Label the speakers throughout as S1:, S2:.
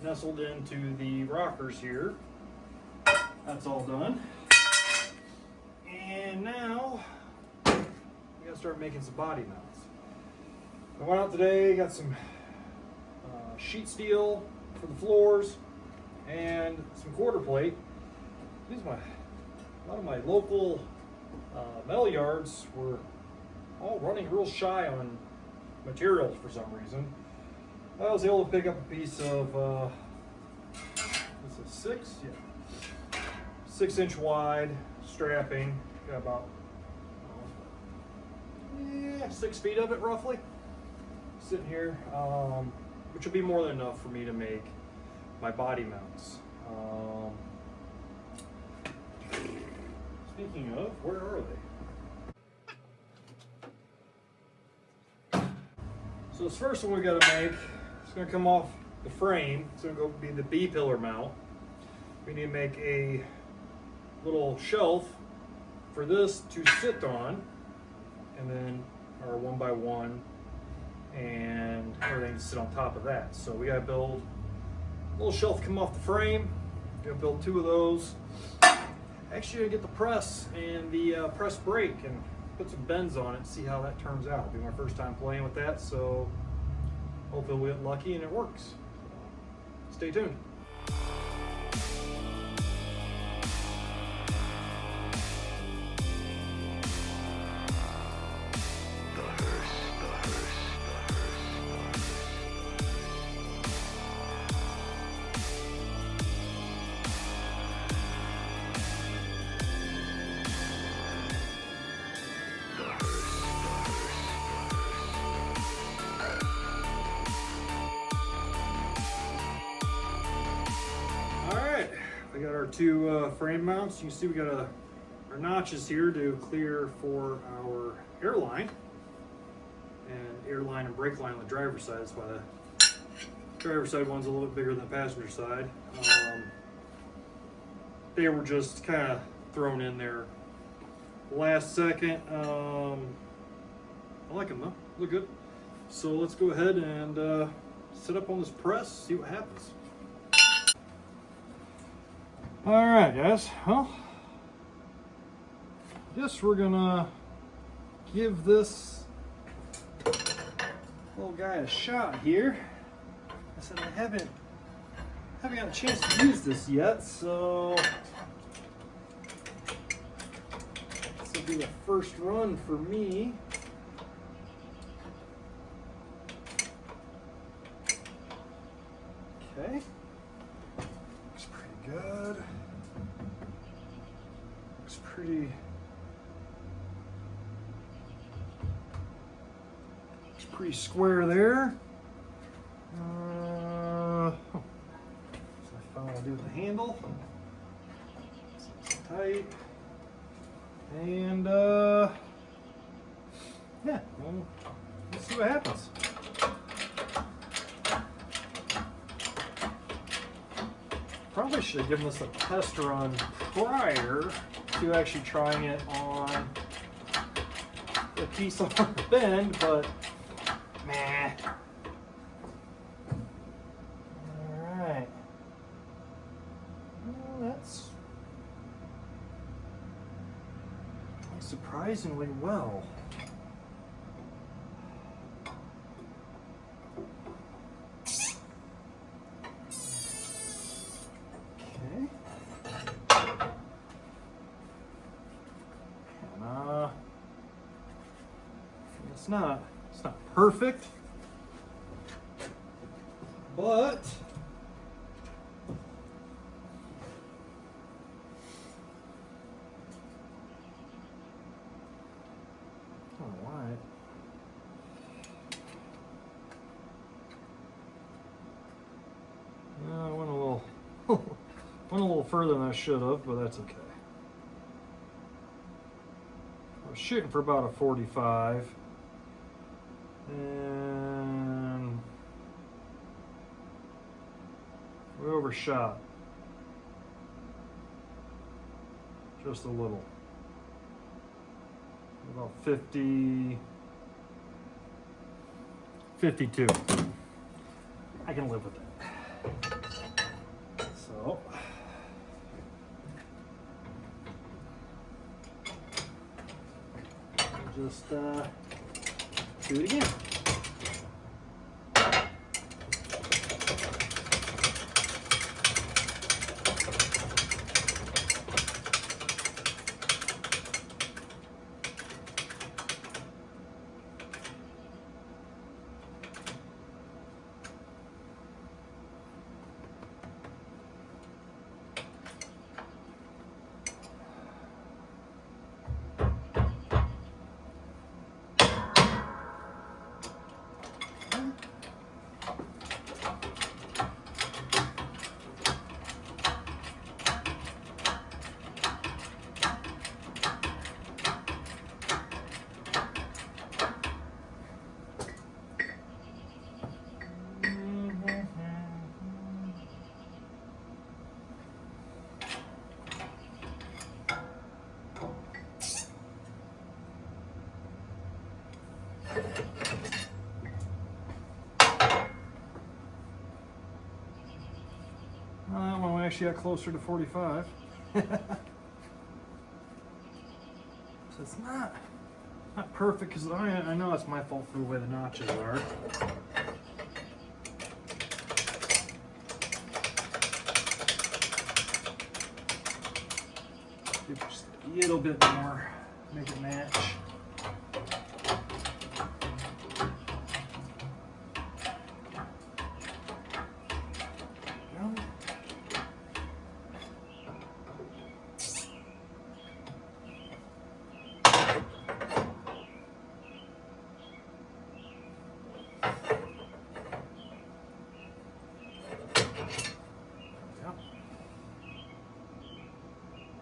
S1: nestled into the rockers here. That's all done. And now we gotta start making some body mounts. I went out today, got some sheet steel for the floors and some quarter plate. A lot of my local metal yards were all running real shy on materials for some reason. I was able to pick up a piece of this is 6-inch wide strapping. Got about 6 feet of it roughly sitting here, which will be more than enough for me to make my body mounts. Speaking of, where are they? So this first one we got to make, it's going to come off the frame. It's going to be the B-pillar mount. We need to make a little shelf for this to sit on, and then our 1x1 and everything to sit on top of that. So we got to build a little shelf come off the frame. We're going to build 2 of those. Actually, I get the press and the press brake and put some bends on it and see how that turns out. It'll be my first time playing with that, so hopefully we'll get lucky and it works. So, stay tuned. We got our 2 frame mounts. You can see we got our notches here to clear for our airline. And airline and brake line on the driver's side. That's why the driver's side one's a little bit bigger than the passenger side. They were just kind of thrown in there last second. I like them though, look good. So let's go ahead and sit up on this press, see what happens. All right, guys, well, I guess we're gonna give this little guy a shot here. I said I haven't got a chance to use this yet, so this will be the first run for me. Okay. Looks pretty good. Looks pretty square there. So I found what I'll do with the handle. It's tight. And yeah, well, let's see what happens. Probably should have given this a test run prior to actually trying it on the piece on the bend, but meh. Alright. Well, that's surprisingly well. It's not perfect, but all right. I went a little further than I should have, but that's okay. I was shooting for about a 45. And we overshot just a little, about 50, 52. I can live with that. we'll just do it again. That one actually got closer to 45. So it's not perfect because I know it's my fault for the way the notches are. Just a little bit more, make it match.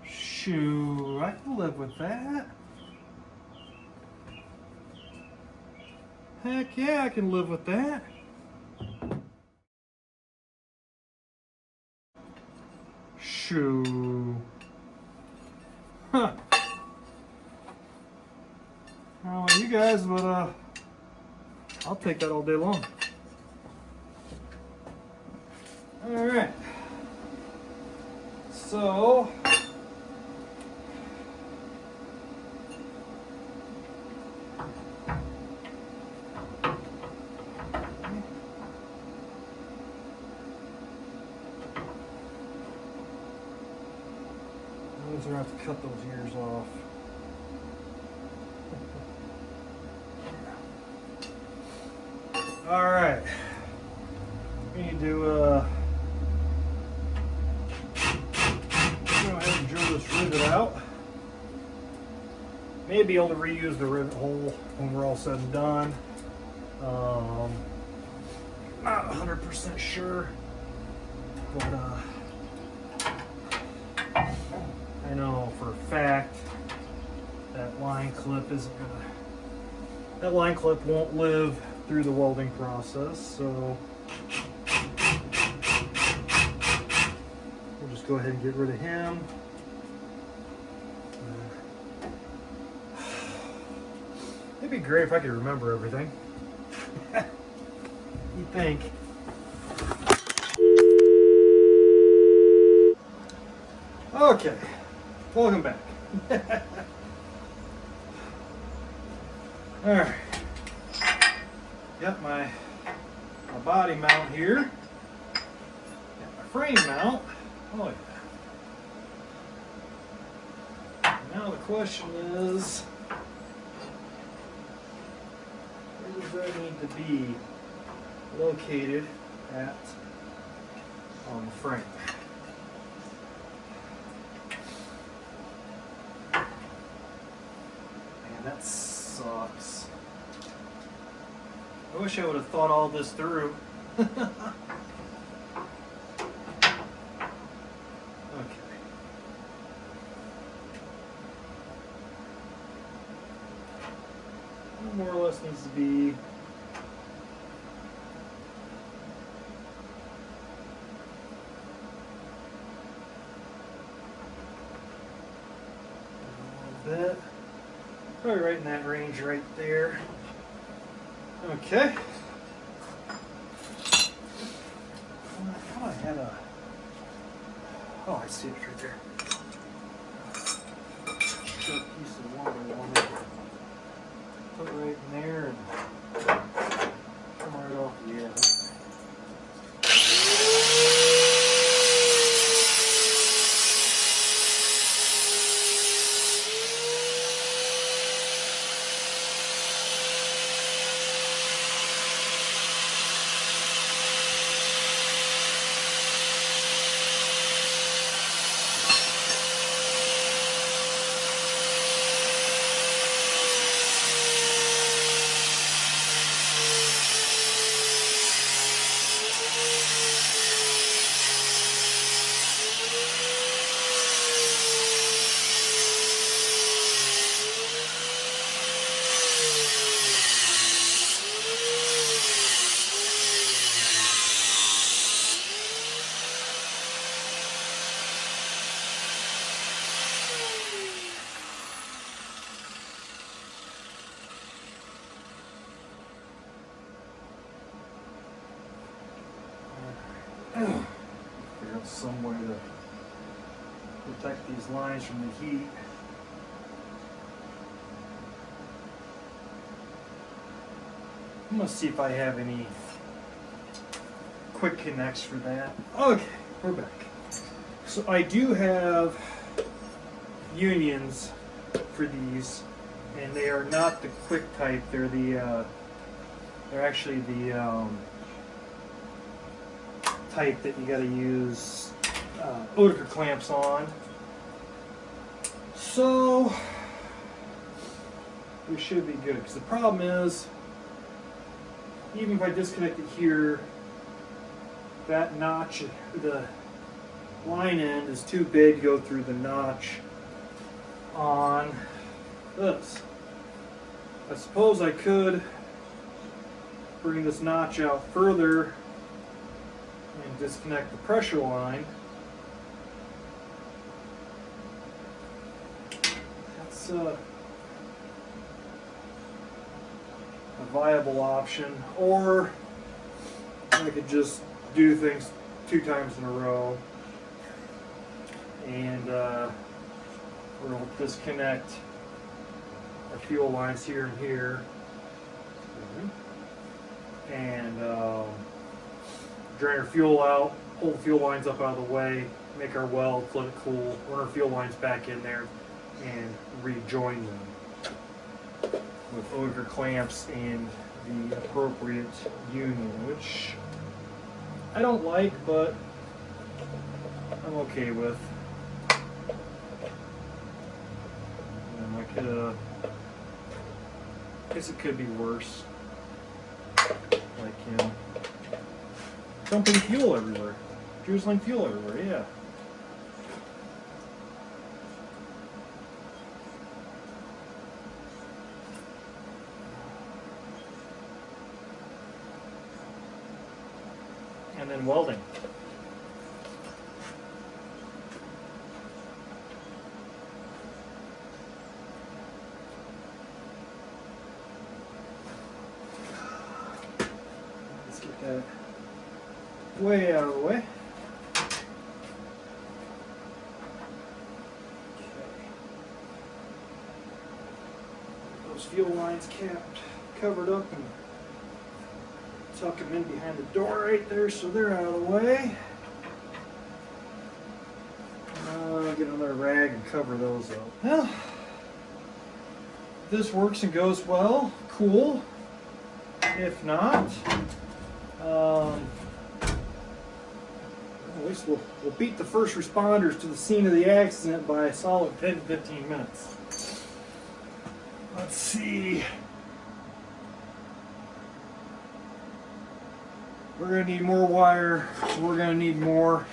S1: Shoot, I can live with that. Heck yeah, I can live with that. Shoot. Huh. I don't know you guys, but I'll take that all day long. All right. So we're gonna have to cut those ears off. All right, we need to go ahead and drill this rivet out. Maybe be able to reuse the rivet hole when we're all said and done. Not 100% sure, but I know for a fact that line clip that line clip won't live through the welding process, so we'll just go ahead and get rid of him. It'd be great if I could remember everything. You think? Okay. Welcome back. All right. Got my body mount here. Got my frame mount. Oh yeah. Now the question is, where does that need to be located at on the frame? That sucks. I wish I would have thought all this through. Okay. More or less needs to be a little bit. Probably right in that range right there. Okay. I thought I had a... Oh, I see it right there. Short piece of wire I wanted. some way to protect these lines from the heat. I'm gonna see if I have any quick connects for that. Okay, we're back. So I do have unions for these, and they are not the quick type. They're the they're actually the type that you got to use Oetiker clamps on. So we should be good, because the problem is, even if I disconnect it here, that notch, the line end is too big to go through the notch on this. I suppose I could bring this notch out further and disconnect the pressure line. That's a viable option, or I could just do things 2 times in a row, and we'll disconnect our fuel lines here and here, and drain our fuel out, pull the fuel lines up out of the way, make our weld, let it cool, run our fuel lines back in there, and rejoin them with Oetiker clamps and the appropriate union, which I don't like, but I'm okay with. And I could, I guess it could be worse. Like, you know, dumping fuel everywhere, drizzling fuel everywhere, yeah. And then welding. Let's get that way out of the way. Okay. Those fuel lines capped, covered up, and tuck them in behind the door right there, so they're out of the way. Get another rag and cover those up. Well, this works and goes well, cool. If not, at least we'll beat the first responders to the scene of the accident by a solid 10 to 15 minutes. Let's see. We're going to need more wire. We're going to need more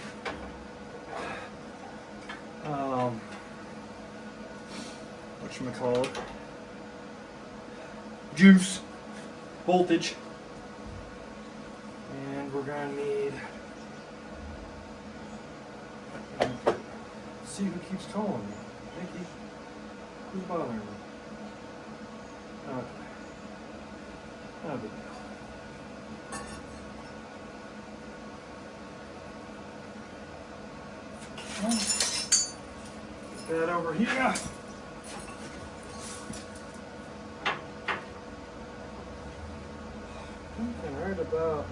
S1: whatchamacallit, juice, voltage, and we're going to need, let's see who keeps calling me. Nikki, who's bothering me? Okay. No big deal. Put that over here. Something right about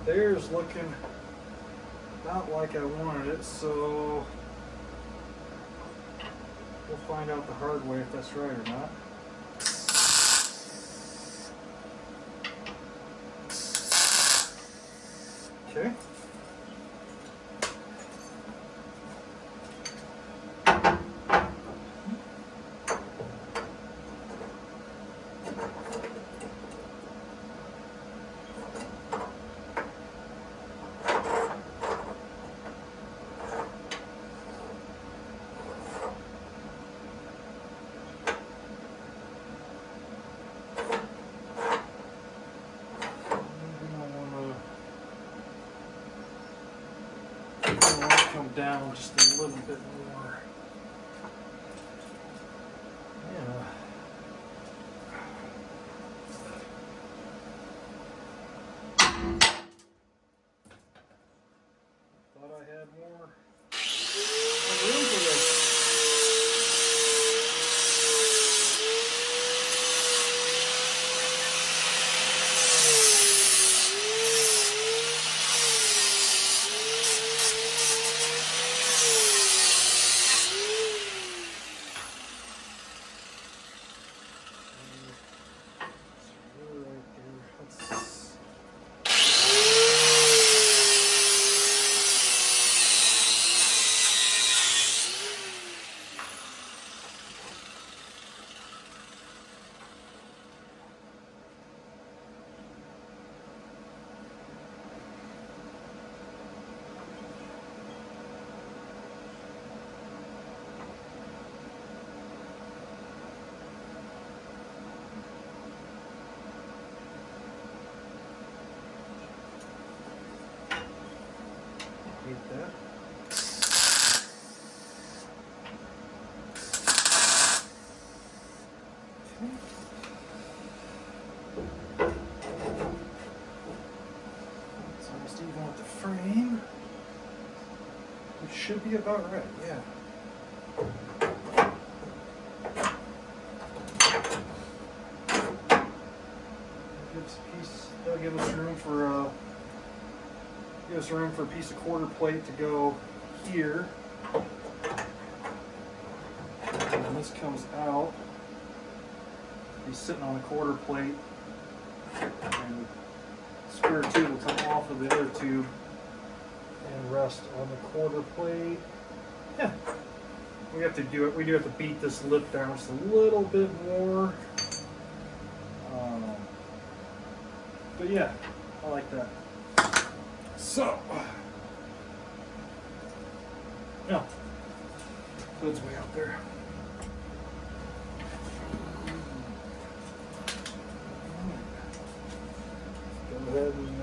S1: there's looking about like I wanted it, so we'll find out the hard way if that's right or not. Okay. Come down just a little bit more. Yeah. hate that. It's almost even with the frame, which should be about right, yeah. That'll give us room for a piece of quarter plate to go here. And when this comes out, be sitting on the quarter plate, and the square tube will come off of the other tube and rest on the quarter plate. Yeah, we have to do it. We do have to beat this lip down just a little bit more. But yeah, I like that. So, yeah, hood's way out there. Go ahead and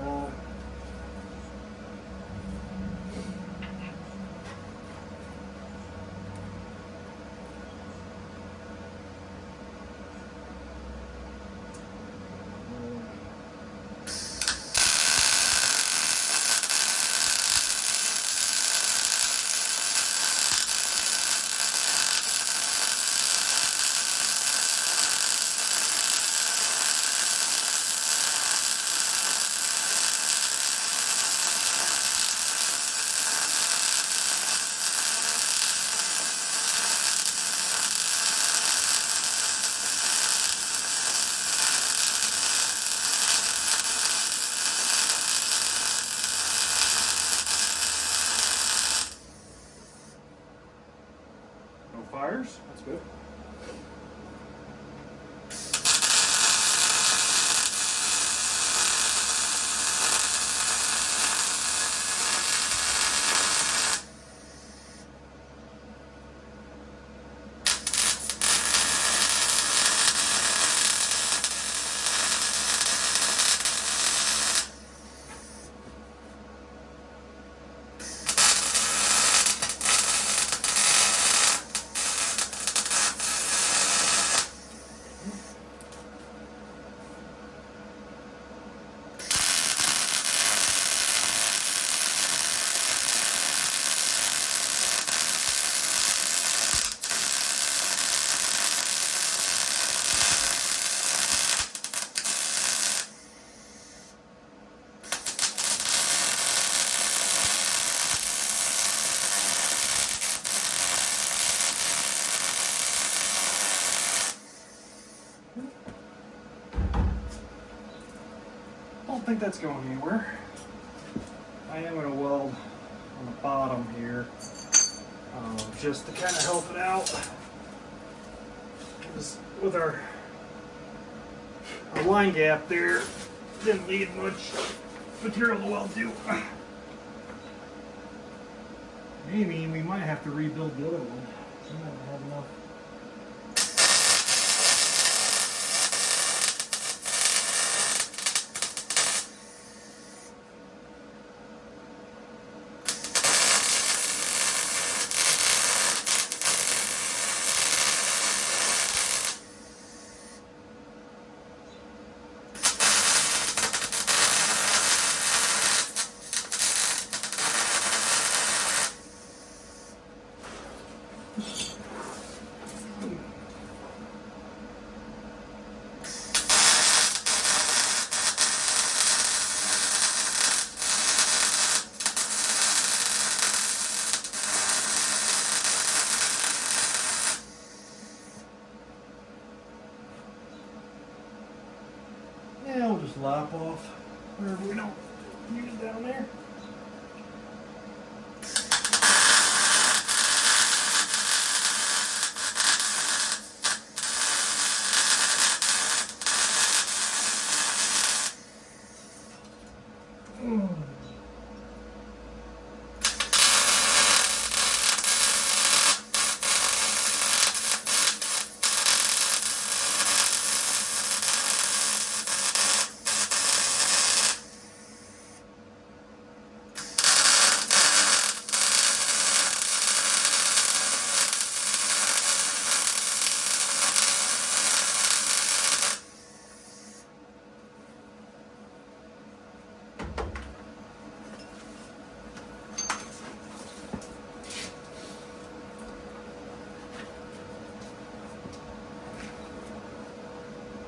S1: fires. That's good. I don't think that's going anywhere. I am going to weld on the bottom here, just to kind of help it out. Just with our line gap there, didn't need much material to weld to. Maybe we might have to rebuild the other one. We might have enough. Yeah, we'll just lap off wherever we don't use down there.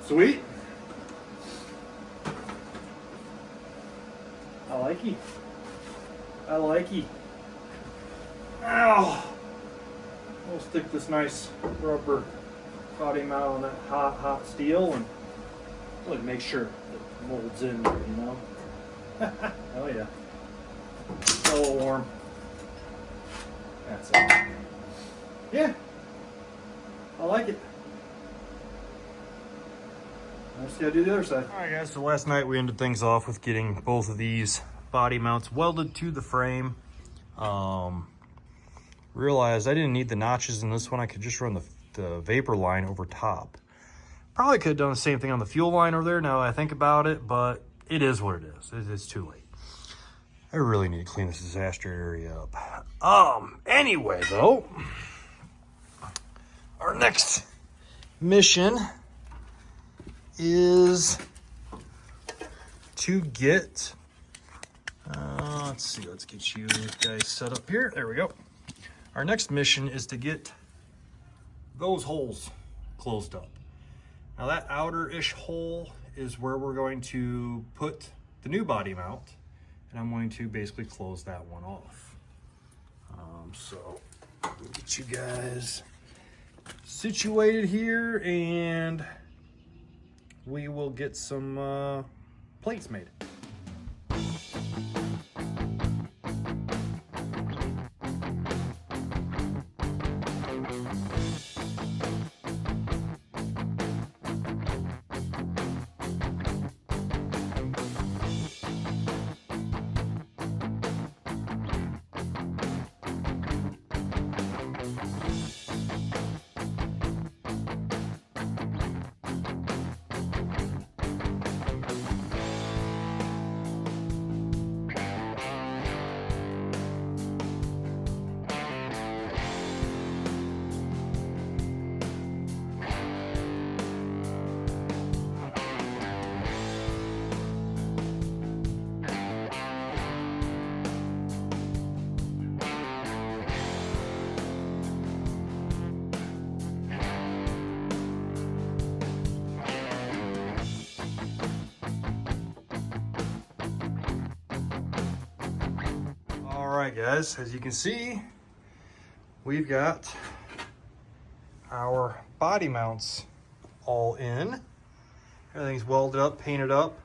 S1: Sweet. I like you. I like you. Ow! We'll stick this nice rubber body mount on that hot steel and really make sure it molds in there, you know? Oh yeah. It's a little warm. That's it. Yeah. I like it. Let's gotta do the other side. All right, guys, so last night we ended things off with getting both of these body mounts welded to the frame. Realized I didn't need the notches in this one. I could just run the vapor line over top. Probably could have done the same thing on the fuel line over there now that I think about it, but it is what it is. It's too late. I really need to clean this disaster area up. Anyway, though, our next mission is to get, let's see, let's get you guys set up here. There we go. Our next mission is to get those holes closed up. Now that outer-ish hole is where we're going to put the new body mount, and I'm going to basically close that one off. So we'll get you guys situated here, and we will get some plates made. All right, guys, as you can see, we've got our body mounts all in. Everything's welded up, painted up.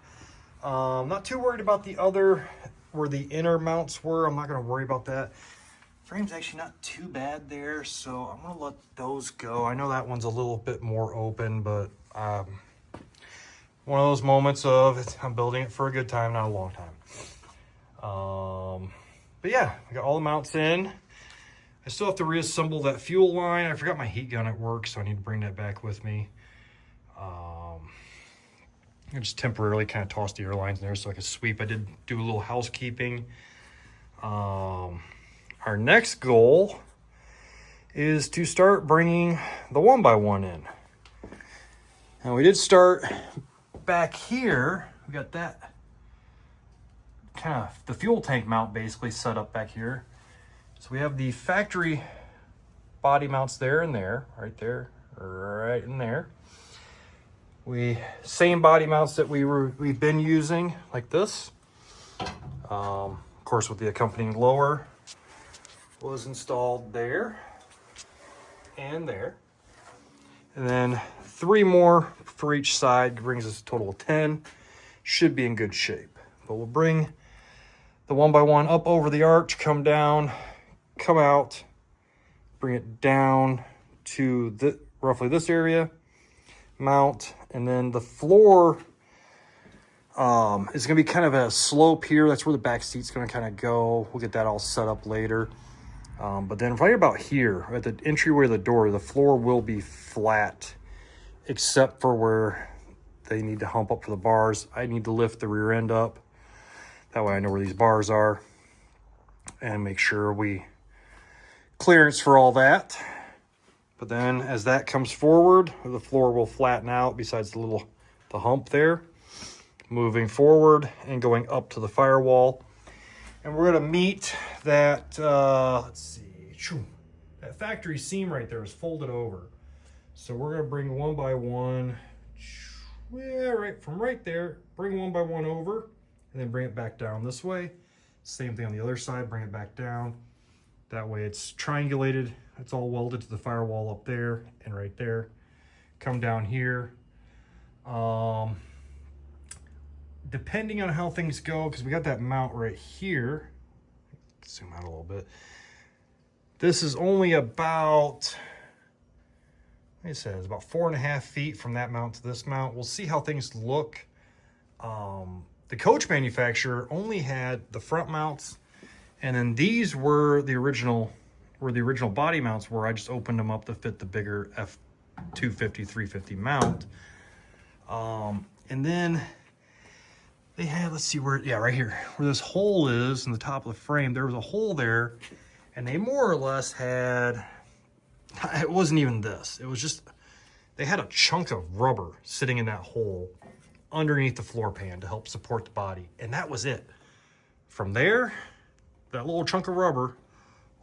S1: Not too worried about the other, where the inner mounts were. I'm not gonna worry about that. Frame's actually not too bad there, so I'm gonna let those go. I know that one's a little bit more open, but one of those moments of I'm building it for a good time, not a long time. But yeah, I got all the mounts in. I still have to reassemble that fuel line. I forgot my heat gun at work, so I need to bring that back with me. I just temporarily kind of tossed the air lines in there so I could sweep. I did do a little housekeeping. Our next goal is to start bringing the 1x1 in. And we did start back here. We got that kind of the fuel tank mount basically set up back here. So we have the factory body mounts there and there, right there, right in there. Same body mounts that we've been using, like this. Of course, with the accompanying lower was installed there and there. And then 3 more for each side brings us a total of 10. Should be in good shape. But we'll bring the 1x1 up over the arch, come down, come out, bring it down to roughly this area, mount, and then the floor is going to be kind of a slope here. That's where the back seat's going to kind of go. We'll get that all set up later. But then right about here, at the entryway of the door, the floor will be flat, except for where they need to hump up for the bars. I need to lift the rear end up. That way I know where these bars are and make sure we clearance for all that. But then as that comes forward, the floor will flatten out besides the hump there. Moving forward and going up to the firewall. And we're gonna meet that, let's see, that factory seam right there is folded over. So we're gonna bring 1x1 yeah, right from right there, bring one by one over, and then bring it back down this way. Same thing on the other side, bring it back down. That way it's triangulated, it's all welded to the firewall up there and right there. Come down here. Depending on how things go, because we got that mount right here. Zoom out a little bit. This is only about, like I said, it's about 4.5 feet from that mount to this mount. We'll see how things look. The coach manufacturer only had the front mounts, and then these were the original body mounts, where I just opened them up to fit the bigger F250, 350 mount. And then they had, let's see where, yeah, right here, where this hole is in the top of the frame, there was a hole there, and they more or less had, it wasn't even this, it was just, they had a chunk of rubber sitting in that hole underneath the floor pan to help support the body, and that was it. From there, that little chunk of rubber,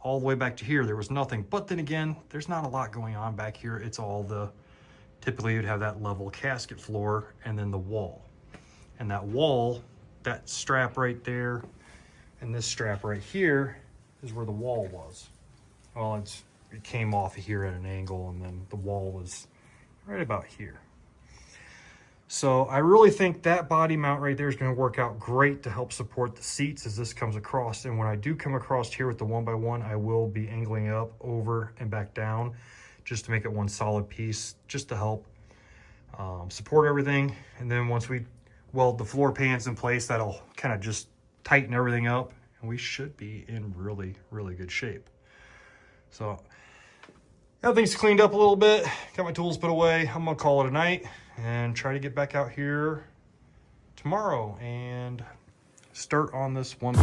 S1: all the way back to here, there was nothing. But then again, there's not a lot going on back here. It's all the, typically you'd have that level casket floor and then the wall. And that wall, that strap right there, and this strap right here is where the wall was. Well, it came off of here at an angle, and then the wall was right about here. So I really think that body mount right there is going to work out great to help support the seats as this comes across. And when I do come across here with the 1x1, I will be angling it up, over, and back down just to make it one solid piece, just to help support everything. And then once we weld the floor pans in place, that'll kind of just tighten everything up, and we should be in really, really good shape. So everything's cleaned up a little bit, got my tools put away. I'm gonna call it a night and try to get back out here tomorrow and start on this one.